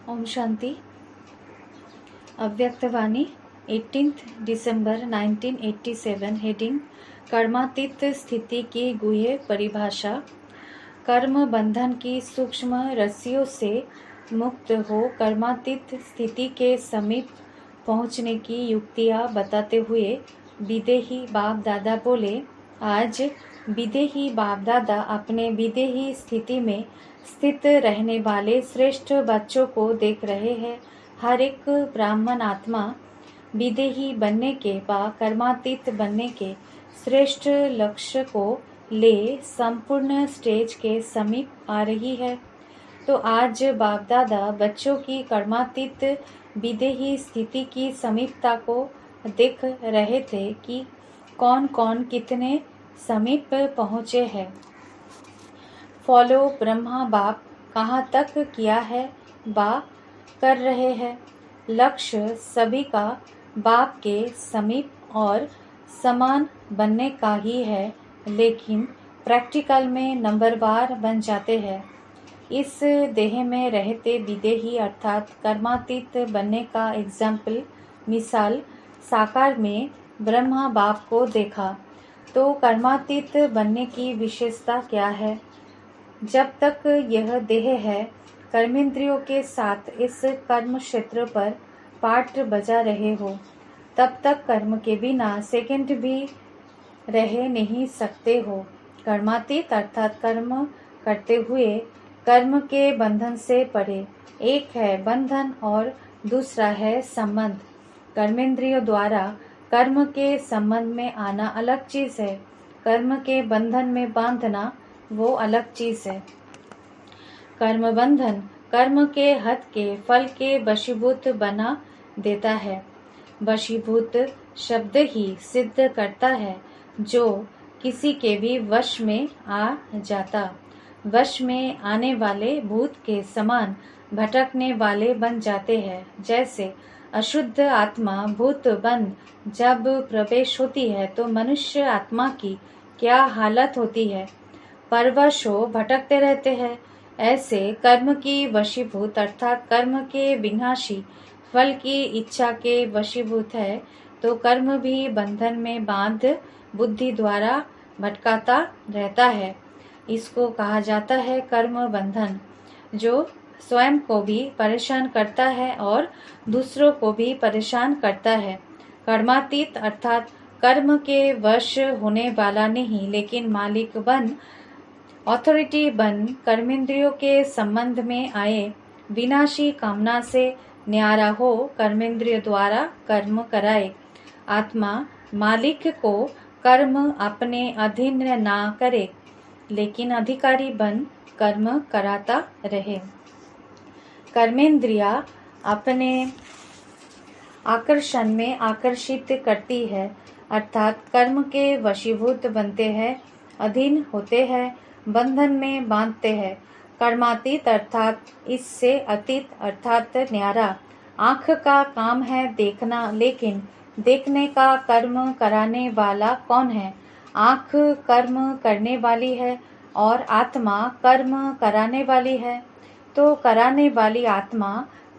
ओम शांति। अव्यक्तवाणी 18 दिसंबर 1987। Heading कर्मातीत स्थिति की गुह्य परिभाषा। कर्म बंधन की सूक्ष्म रस्सियों से मुक्त हो कर्मातीत स्थिति के समीप पहुंचने की युक्तियां बताते हुए विदेही बाप दादा बोले, आज विदेही बाप दादा अपने विदेही स्थिति में स्थित रहने वाले श्रेष्ठ बच्चों को देख रहे हैं। हर एक ब्राह्मण आत्मा विदेही बनने के व कर्मातीत बनने के श्रेष्ठ लक्ष्य को ले संपूर्ण स्टेज के समीप आ रही है। तो आज बाप दादा बच्चों की कर्मातीत विदेही स्थिति की समीपता को देख रहे थे कि कौन कौन कितने समीप पहुँचे हैं। फॉलो ब्रह्मा बाप कहाँ तक किया है बा कर रहे हैं। लक्ष्य सभी का बाप के समीप और समान बनने का ही है, लेकिन प्रैक्टिकल में नंबरवार बन जाते हैं। इस देह में रहते विदेही अर्थात कर्मातीत बनने का एग्जाम्पल मिसाल साकार में ब्रह्मा बाप को देखा। तो कर्मातीत बनने की विशेषता क्या है? जब तक यह देह है, कर्मेंद्रियों के साथ इस कर्म क्षेत्र पर पाठ बजा रहे हो, तब तक कर्म के बिना सेकंड भी रह नहीं सकते हो। कर्मातीत अर्थात कर्म करते हुए कर्म के बंधन से परे। एक है बंधन और दूसरा है संबंध। कर्मेंद्रियों द्वारा कर्म के संबंध में आना अलग चीज है, कर्म के बंधन में बांधना वो अलग चीज है। कर्म बंधन कर्म के हद के फल के वशीभूत बना देता है। वशीभूत शब्द ही सिद्ध करता है जो किसी के भी वश में आ जाता। वश में आने वाले भूत के समान भटकने वाले बन जाते हैं। जैसे अशुद्ध आत्मा भूत बन जब प्रवेश होती है तो मनुष्य आत्मा की क्या हालत होती है, परवश हो भटकते रहते हैं। ऐसे कर्म की वशीभूत अर्थात कर्म के विनाशी फल की इच्छा के वशीभूत है तो कर्म भी बंधन में बांध बुद्धि द्वारा भटकाता रहता है। इसको कहा जाता है कर्म बंधन, जो स्वयं को भी परेशान करता है और दूसरों को भी परेशान करता है। कर्मातीत अर्थात कर्म के वश होने वाला नहीं, लेकिन मालिक बन अथॉरिटी बन कर्मेंद्रियों के संबंध में आए, विनाशी कामना से न्यारा हो कर्मेंद्रिय द्वारा कर्म कराए। आत्मा मालिक को कर्म अपने अधीन ना करे, लेकिन अधिकारी बन कर्म कराता रहे। कर्मेंद्रिया अपने आकर्षण में आकर्षित करती है, अर्थात कर्म के वशीभूत बनते हैं, अधीन होते हैं, बंधन में बांधते हैं। कर्मातीत अर्थात इससे अतीत अर्थात न्यारा। आँख का काम है देखना, लेकिन देखने का कर्म कराने वाला कौन है? आँख कर्म करने वाली है और आत्मा कर्म कराने वाली है। तो कराने वाली आत्मा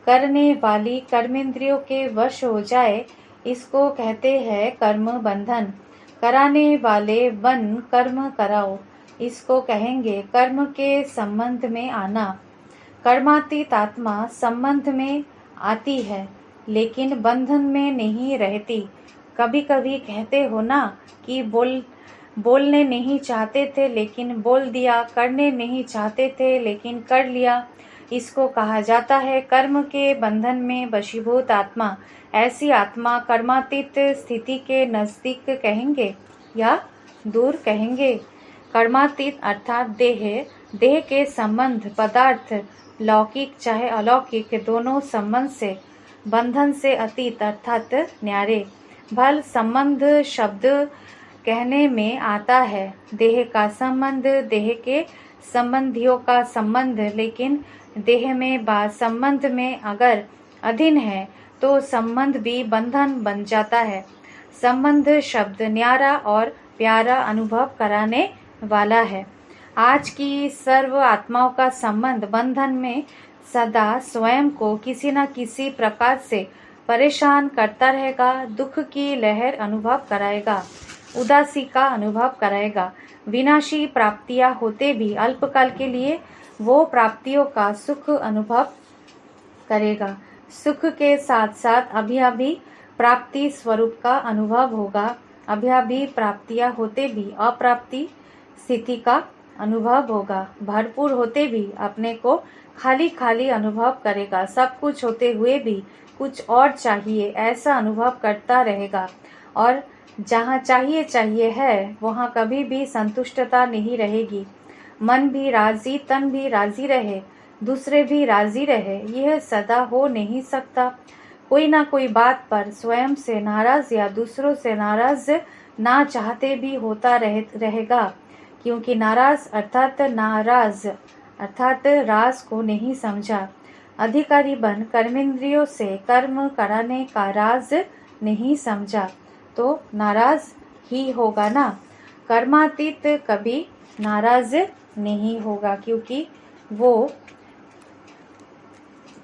करने वाली कर्मेंद्रियों के वश हो जाए, इसको कहते हैं कर्म बंधन। कराने वाले बन कर्म कराओ, इसको कहेंगे कर्म के संबंध में आना। कर्मातीत आत्मा संबंध में आती है, लेकिन बंधन में नहीं रहती। कभी कभी कहते हो ना कि बोलने नहीं चाहते थे लेकिन बोल दिया, करने नहीं चाहते थे लेकिन कर लिया। इसको कहा जाता है कर्म के बंधन में वशीभूत आत्मा। ऐसी आत्मा कर्मातीत स्थिति के नजदीक कहेंगे या दूर कहेंगे। कर्मातीत अर्थात देह के संबंध पदार्थ लौकिक चाहे अलौकिक दोनों संबंध से बंधन से अतीत अर्थात न्यारे। भल संबंध शब्द कहने में आता है देह का संबंध, देह के संबंधियों का संबंध, लेकिन देह में बा संबंध में अगर अधीन है तो संबंध भी बंधन बन जाता है। संबंध शब्द न्यारा और प्यारा अनुभव कराने वाला है। आज की सर्व आत्माओं का संबंध बंधन में सदा स्वयं को किसी न किसी प्रकार से परेशान करता रहेगा, दुख की लहर अनुभव कराएगा, उदासी का अनुभव कराएगा। विनाशी प्राप्तियां होते भी अल्पकाल के लिए वो प्राप्तियों का सुख अनुभव करेगा। सुख के साथ साथ अभी प्राप्ति स्वरूप का अनुभव होगा। अभी प्राप्तियां होते भी अप्राप्ति स्थिति का अनुभव होगा। भरपूर होते भी अपने को खाली खाली अनुभव करेगा। सब कुछ होते हुए भी कुछ और चाहिए ऐसा अनुभव करता रहेगा। और जहाँ चाहिए है वहाँ कभी भी संतुष्टता नहीं रहेगी। मन भी राजी, तन भी राजी रहे, दूसरे भी राजी रहे, यह सदा हो नहीं सकता। कोई ना कोई बात पर स्वयं से नाराज या दूसरों से नाराज ना चाहते भी होता रहेगा, क्योंकि नाराज अर्थात राज को नहीं समझा। अधिकारी बन कर्मेंद्रियों से कर्म कराने का राज नहीं समझा तो नाराज ही होगा ना। कर्मातीत कभी नाराज नहीं होगा, क्योंकि वो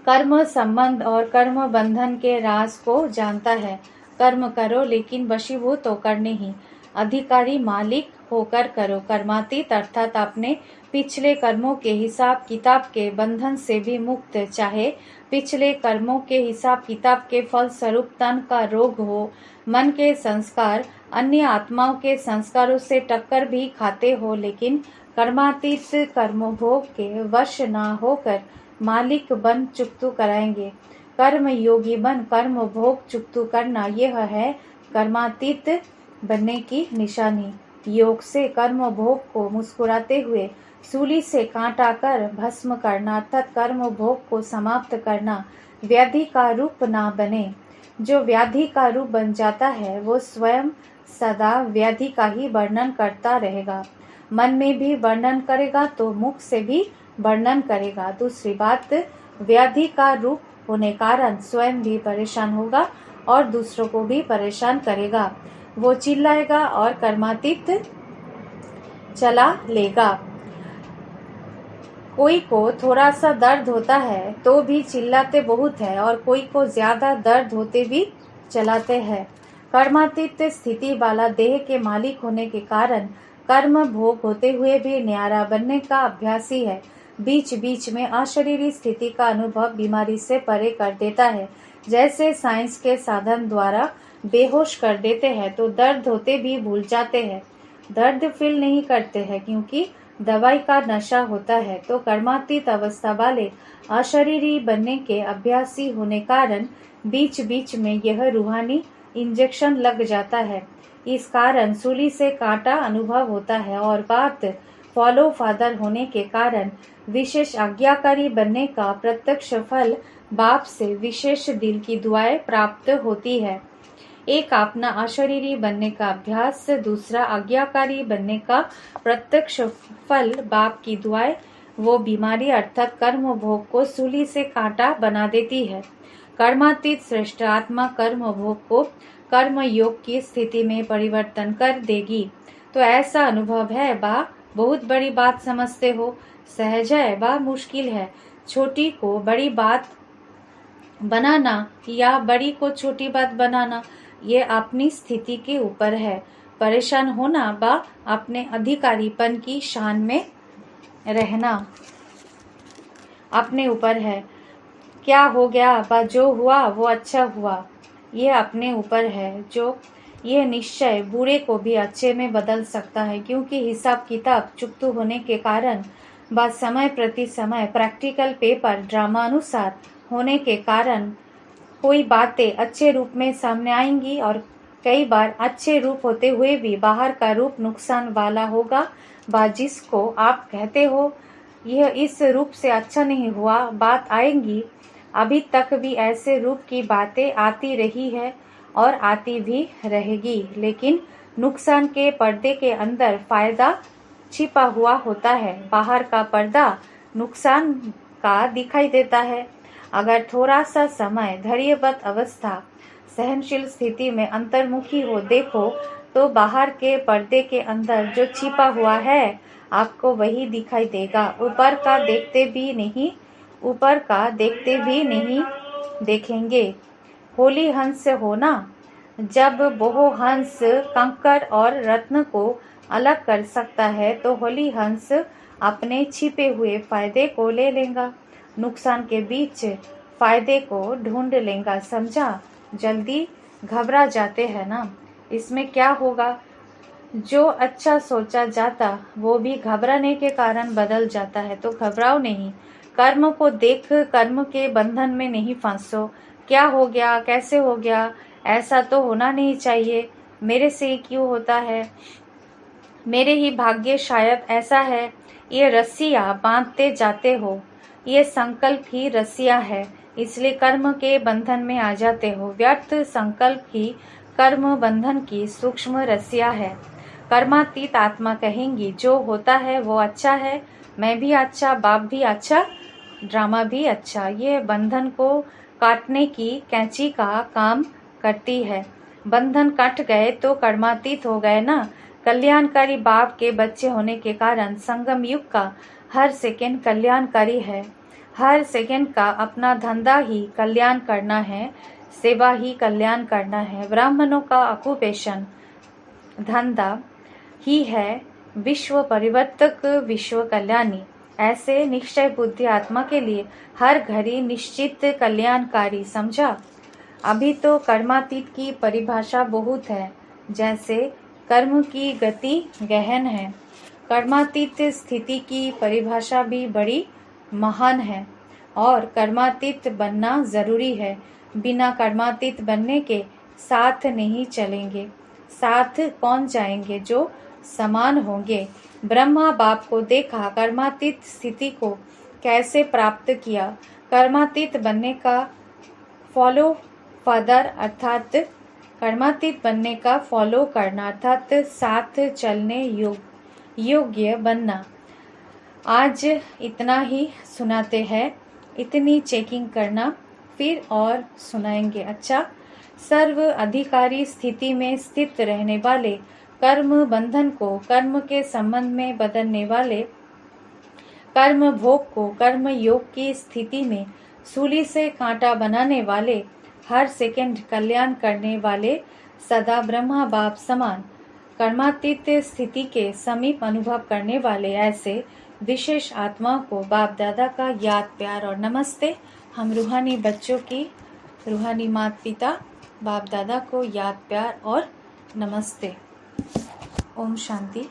कर्म संबंध और कर्म बंधन के राज को जानता है। कर्म करो लेकिन वशीभूत होकर नहीं, अधिकारी मालिक होकर करो। कर्मातीत अर्थात अपने पिछले कर्मों के हिसाब किताब के बंधन से भी मुक्त, चाहे पिछले कर्मों के हिसाब किताब के फल स्वरूप तन का रोग हो, मन के संस्कार अन्य आत्माओं के संस्कारों से टक्कर भी खाते हो, लेकिन कर्मातीत कर्मभोग के वश ना होकर मालिक बन चुकतू कराएंगे। कर्म योगी बन कर्म भोग चुकतू करना, यह है कर्मातीत बनने की निशानी। योग से कर्म भोग को मुस्कुराते हुए सूली से कांटा कर भस्म करना, अर्थात कर्म भोग को समाप्त करना, व्याधि का रूप ना बने। जो व्याधि का रूप बन जाता है वो स्वयं सदा व्याधि का ही वर्णन करता रहेगा। मन में भी वर्णन करेगा तो मुख से भी वर्णन करेगा। दूसरी बात, व्याधि का रूप होने कारण स्वयं भी परेशान होगा और दूसरों को भी परेशान करेगा। वो चिल्लाएगा और कर्मातीत चला लेगा। कोई को थोड़ा सा दर्द होता है तो भी चिल्लाते बहुत है, और कोई को ज्यादा दर्द होते भी चलाते हैं। कर्मातीत स्थिति वाला देह के मालिक होने के कारण कर्म भोग होते हुए भी न्यारा बनने का अभ्यासी है। बीच बीच में अशरीरी स्थिति का अनुभव बीमारी से परे कर देता है। जैसे साइंस के साधन द्वारा बेहोश कर देते हैं तो दर्द होते भी भूल जाते हैं, दर्द फील नहीं करते हैं क्योंकि दवाई का नशा होता है। तो कर्मातीत अवस्था वाले अशरीरी बनने के अभ्यासी होने कारण बीच बीच में यह रूहानी इंजेक्शन लग जाता है। इस कारण सूली से कांटा अनुभव होता है, और बात फॉलो फादर होने के कारण विशेष आज्ञाकारी बनने का प्रत्यक्ष फल बाप से विशेष दिल की दुआएं प्राप्त होती है। एक अपना अशरीरी बनने का अभ्यास, दूसरा आज्ञाकारी बनने का प्रत्यक्ष फल बाप की दुआएं वो बीमारी अर्थात कर्म भोग को सूली से कांटा बना देती है। कर्मातीत श्रेष्ठ आत्मा कर्म भोग को कर्म योग की स्थिति में परिवर्तन कर देगी। तो ऐसा अनुभव है बा बहुत बड़ी बात समझते हो, सहज है बा मुश्किल है। छोटी को बड़ी बात बनाना या बड़ी को छोटी बात बनाना, ये अपनी स्थिति के ऊपर है। परेशान होना बा अपने अधिकारीपन की शान में रहना अपने ऊपर है। क्या हो गया बा, जो हुआ वो अच्छा हुआ, ये अपने ऊपर है। जो ये निश्चय बुरे को भी अच्छे में बदल सकता है, क्योंकि हिसाब किताब चुकतू होने के कारण बा समय प्रति समय प्रैक्टिकल पेपर ड्रामा अनुसार होने के कारण कोई बातें अच्छे रूप में सामने आएंगी, और कई बार अच्छे रूप होते हुए भी बाहर का रूप नुकसान वाला होगा। बा जिसको आप कहते हो यह इस रूप से अच्छा नहीं हुआ, बात आएंगी। अभी तक भी ऐसे रूप की बातें आती रही है और आती भी रहेगी, लेकिन नुकसान के पर्दे के अंदर फायदा छिपा हुआ होता है। बाहर का पर्दा नुकसान का दिखाई देता है। अगर थोड़ा सा समय धैर्यवत अवस्था सहनशील स्थिति में अंतर्मुखी हो देखो तो बाहर के पर्दे के अंदर जो छिपा हुआ है आपको वही दिखाई देगा। ऊपर का देखते भी नहीं ऊपर का देखते भी नहीं देखेंगे। होली हंस होना, जब वो हंस कंकड़ और रत्न को अलग कर सकता है तो होली हंस अपने छिपे हुए फायदे को ले लेगा, नुकसान के बीच फायदे को ढूंढ लेगा। समझा? जल्दी घबरा जाते हैं ना, इसमें क्या होगा? जो अच्छा सोचा जाता वो भी घबराने के कारण बदल जाता है, तो घबराओ नहीं। कर्म को देख कर्म के बंधन में नहीं फंसो। क्या हो गया, कैसे हो गया, ऐसा तो होना नहीं चाहिए, मेरे से क्यों होता है, मेरे ही भाग्य शायद ऐसा है। ये रस्सियाँ बांधते जाते हो, ये संकल्प ही रस्सियाँ है, इसलिए कर्म के बंधन में आ जाते हो। व्यर्थ संकल्प ही कर्म बंधन की सूक्ष्म रस्सियाँ है। कर्मातीत आत्मा कहेंगी जो होता है वो अच्छा है, मैं भी अच्छा, बाप भी अच्छा, ड्रामा भी अच्छा। ये बंधन को काटने की कैंची का काम करती है। बंधन कट गए तो कर्मातीत हो गए ना। कल्याणकारी बाप के बच्चे होने के कारण संगम युग का हर सेकंड कल्याणकारी है। हर सेकंड का अपना धंधा ही कल्याण करना है, सेवा ही कल्याण करना है। ब्राह्मणों का ऑक्यूपेशन धंधा ही है विश्व परिवर्तक, विश्व कल्याणी। ऐसे निश्चय बुद्धि आत्मा के लिए हर घड़ी निश्चित कल्याणकारी। समझा? अभी तो कर्मातीत की परिभाषा बहुत है, जैसे कर्म की गति गहन है। कर्मातीत स्थिति की परिभाषा भी बड़ी महान है और कर्मातीत बनना जरूरी है। बिना कर्मातीत बनने के साथ नहीं चलेंगे। साथ कौन जाएंगे? जो समान होंगे। ब्रह्मा बाप को देखा, कर्मातीत स्थिति को कैसे प्राप्त किया। कर्मातीत बनने का फॉलो फादर अर्थात कर्मातीत बनने का फॉलो करना अर्थात साथ चलने योग्य बनना। आज इतना ही सुनाते हैं, इतनी चेकिंग करना, फिर और सुनाएंगे। अच्छा, सर्व अधिकारी स्थिति में स्थित रहने वाले, कर्म बंधन को कर्म के संबंध में बदलने वाले, कर्म भोग को कर्म योग की स्थिति में सूली से कांटा बनाने वाले, हर सेकंड कल्याण करने वाले, सदा ब्रह्मा बाप समान कर्मातीत स्थिति के समीप अनुभव करने वाले ऐसे विशेष आत्माओं को बाप दादा का याद, प्यार और नमस्ते। हम रूहानी बच्चों की, रूहानी माता पिता बाप दादा को याद, प्यार और नमस्ते। ओम शांति।